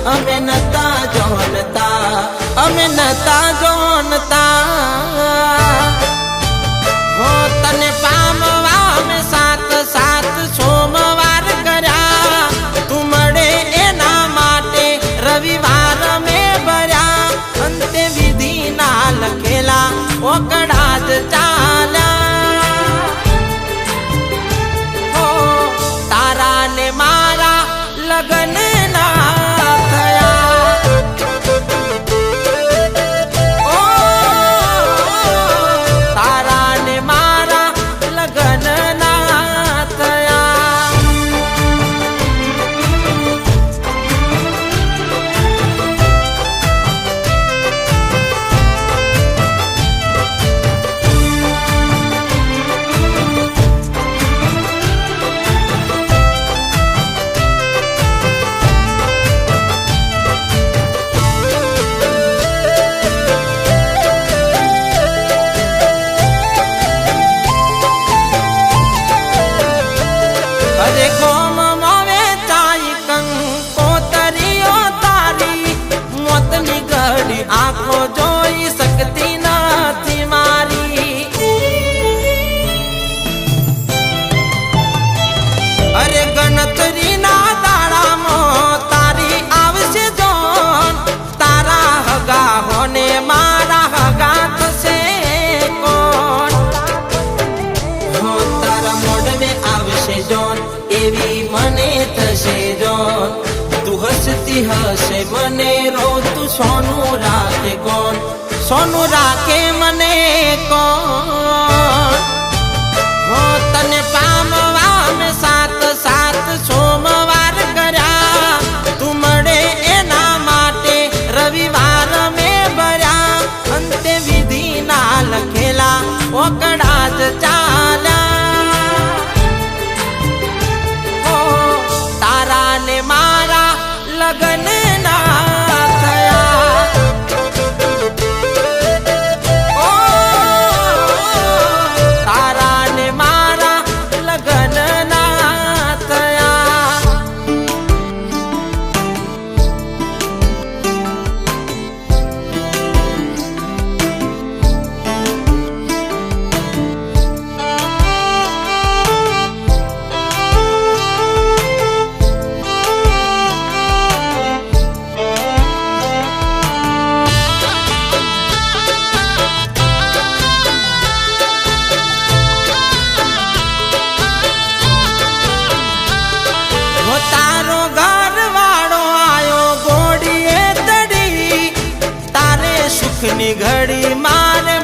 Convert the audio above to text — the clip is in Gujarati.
અમે નતા જોનતા, અમે નતા જોનતા. હો તને પામવા અમે સાત સાત સોમવાર કર્યા, તું મળે એના માટે રવિવાર મેં ભર્યા. અંતે વિધિ ના લખેલા ઓકડા જ ચાલ્યા. હો તારા ને મારા લગન ના થયા. ઓ તારા ને મારા લગન ના થયા. અરે કોમ મોવે ચાઈ કંકોતરીઓ તારી, મોતની ઘડી આંખો જોઈ શકતી નથી મારી. અરે ગણતરી ના દાડામાં તારી આવશે જોન, તારા હગા હોને મારા હગા થશે કોણ. હો તારા મોઢવે આવશે જોન, એવી મને થશે જોન. તું હસતી હશે મને રો, તું સોનું રાખે કોણ, સોનું રાખે મને કોણ. હો તને પામવા મેં સાત સાત સોમવાર કર્યા, તું મળે એના માટે રવિવાર મેં ભર્યા. અંતે વિધિ ના લખેલા ઓકડા જ ચાલ્યા. તારા ને મારા લગન ના થયા. ઓ તારા ને મારા લગન ના થયા. તારો ઘર વાળો આયો ગોડીએ તડી, તારે સુખની ઘડી મારે